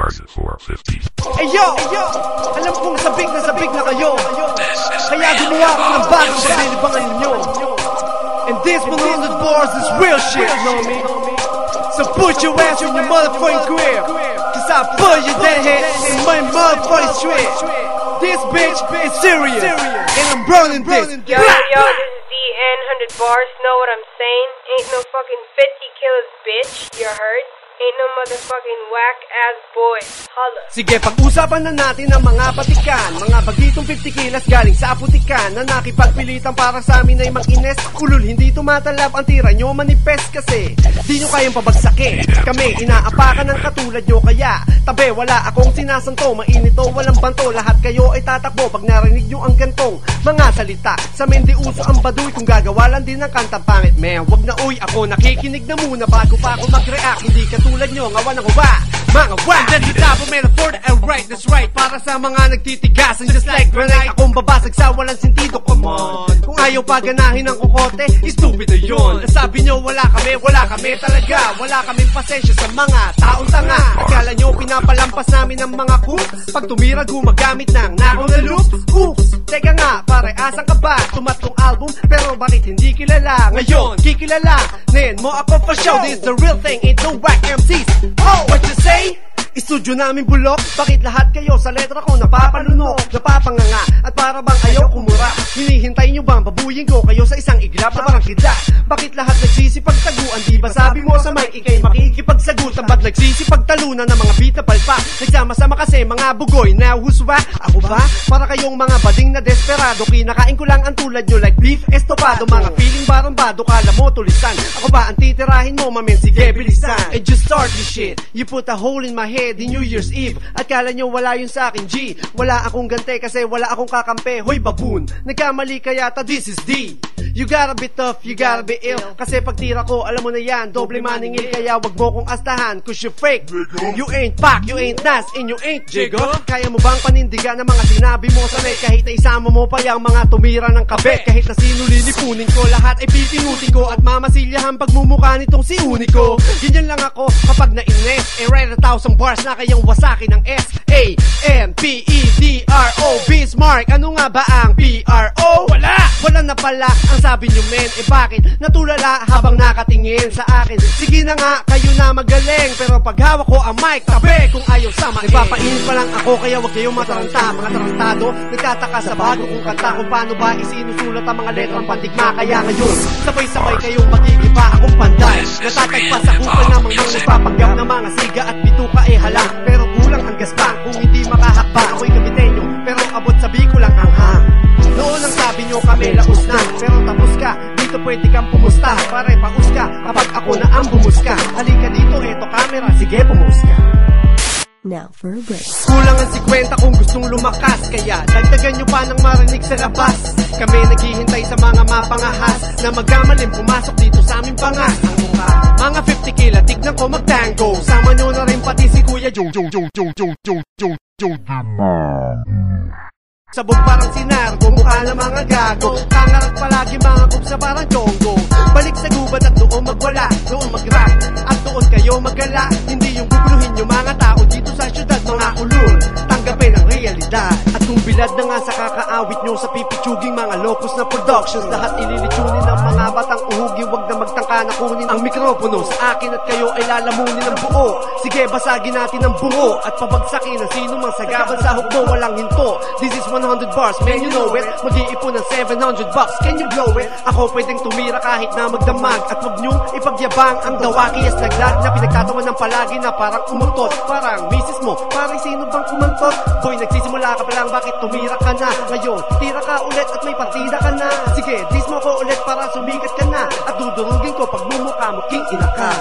Target 450. Ayo! Alam kong sabik na kayo. Kaya gumawa ko ng bagong pinilibangan ninyo. And this 100 bars is real shit, know me? So put your ass in your motherfucking grave, cause I put your dead head in my motherfucking street. This bitch is serious, and I'm running this. Yo, this is DN 100 bars, know what I'm saying? Ain't no fucking 50 killers, bitch, you heard? Ain't no motherfucking whack-ass boys. Holla. Sige, pag-usapan na natin ang mga patikan, mga bagitong 50 kilas galing sa putikan, na nakipagpilitan para sa amin ay mag-ines. Ulul, hindi tumatalab ang tira nyo, manifest kasi di nyo kayang pabagsakin. Kami, inaapakan ng katulad nyo, kaya tabi, wala akong sinasanto. Mainito, walang banto, lahat kayo ay tatakbo pag narinig nyo ang gantong mga salita. Sa men di uso ang baduy, kung gagawa lang din ng kantang pangit. Man, wag na uy, ako nakikinig na muna bago pa ako mag-react. Hindi ka tulad nyo, ngawan ako ba? Mga whack! And then the top of metaphor, and right, that's right. Para sa mga nagtitigasan, just like grenade. Akong babasag sa walang sentido, come on. Kung ayaw paganahin ng kukote, stupid na yun. Nasabi nyo, wala kami talaga. Wala kaming pasensya sa mga taong tanga. Akala nyo, pinapalampas namin ang mga coops. Pag tumira, gumagamit ng nakaw na loops. Oops, teka nga, pare, asan ka ba? Tumatlong album, pero bakit hindi kilala? Ngayon, kikilalanin mo ako for show. This is the real thing, ain't no whack MCs. Oh, what you say? Istudyo namin bulok. Bakit lahat kayo sa letra ko napapalunok, napapanganga, at para bang ayaw kumura? Hinihintay nyo bang babuyin ko kayo sa isang iglap na parang kidlat? Bakit lahat nagsisipagtaguan? Di ba sabi mo sa mic ikay makikipagsagutan? Ba't nagsisipagtalunan ng mga beat na palpa? Nagsama-sama kasi mga bugoy. Now who's whack? Ako ba? Para kayong mga bading na desperado, kinakain ko lang ang tulad nyo like beef estopado. Mga feeling barambado, kala mo tulisan. Ako ba ang titirahin mo, mamen? Sige, bilisan. And just start this shit. You put a hole in my head di New Year's Eve. At kala nyo wala yun sa akin, G. Wala akong gante kasi wala akong kakampi. Hoy baboon, nagkamali ka yata, this is D. You gotta be tough, you gotta be ill. Kasi pag tira ko, alam mo na yan, doble maningil. Kaya wag mo kong astahan, cause you fake. You ain't pack, you ain't nas, and you ain't jigo. Kaya mo bang panindigan ang mga sinabi mo sa net? Kahit na isama mo pa yung mga tumira ng kabet. Kahit na sino lilipunin ko, lahat ay pipinutin ko. At mamasilyahan pagmumukha nitong si Unico. Ganyan lang ako kapag na-ines. Write 1,000 bars na kayang wasakin ng S-A-M-P-E-D-R-O. Bismarck, ano nga ba ang P-R-O? Wala na pala ang sabi nyo men. Bakit natulala habang nakatingin sa akin? Sige na nga, kayo na magaling. Pero pag hawak ko ang mic, tabi kung ayaw samain. Ipapainin pa lang ako, kaya wag kayong mataranta. Mga tarantado, nagtataka sa bago kong kanta. Kung paano ba isinusulat ang mga letrang pandigma. Kaya ngayon, sabay-sabay kayong magigiba akong panday. Natatagpas sa kupal namang mga nagpapanggap na mga siga at bituka halang. Pero kulang ang gaspang kung hindi makahakba. Ako'y kabitenyo, pero abot sabi ko lang ang hang. Noon ang sabi nyo kami laos na, pero tapos ka, dito pwede kang pumusta. Pare paus ka, kapag ako na ang bumuska. Halika dito, eto camera, sige pumuska. Now for a break. Kulang ang 50 kung gustong lumakas. Kaya dagdagan nyo pa ng marinig sa labas. Kami naghihintay sa mga mapangahas na magkamalim pumasok dito sa aming pangas. Ang mukha, mga 50 kila, tignan ko magtango. Sama nyo na rin pati si Kuya Jong. Sabog parang sinargo, mukha na mga gago. Kangarat palagi mga kubsa parang chongo. Balik sa gubat at doon magwala, doon mag-rap, at doon kayo magala. Hindi yung guguluhin yung mga tao dito sa syudad, mga ulul. Tanggapin ang realidad. At kung bilad na nga sa kakaawit nyo sa pipitsuging mga locos na productions, lahat ililitsunin ng mga batang uhugi. Wag na magtangka na kunin ang mikropono sa akin at kayo ay lalamunin ng buo. Sige, basagin natin ang bungo at pabagsakin ang sino mang sagabal sa hukbo. Walang hinto, this is 100 bars, man you know it. Mag-iipon ng $700, can you blow it? Ako pwedeng tumira kahit na magdamag. At wag nyong ipagyabang ang dawakiyas naglag na pinagtatawa ng palagi na parang umutot. Parang misis mo, parang sino bang kumantot? Boy, nagsisimula ka pa lang, bakit tumira ka na? Ngayon, tira ka ulit at may partida ka na. Sige, dis mo ko ulit para sumikat ka na. At dudurugin ko pag mumukha mo king ina ka.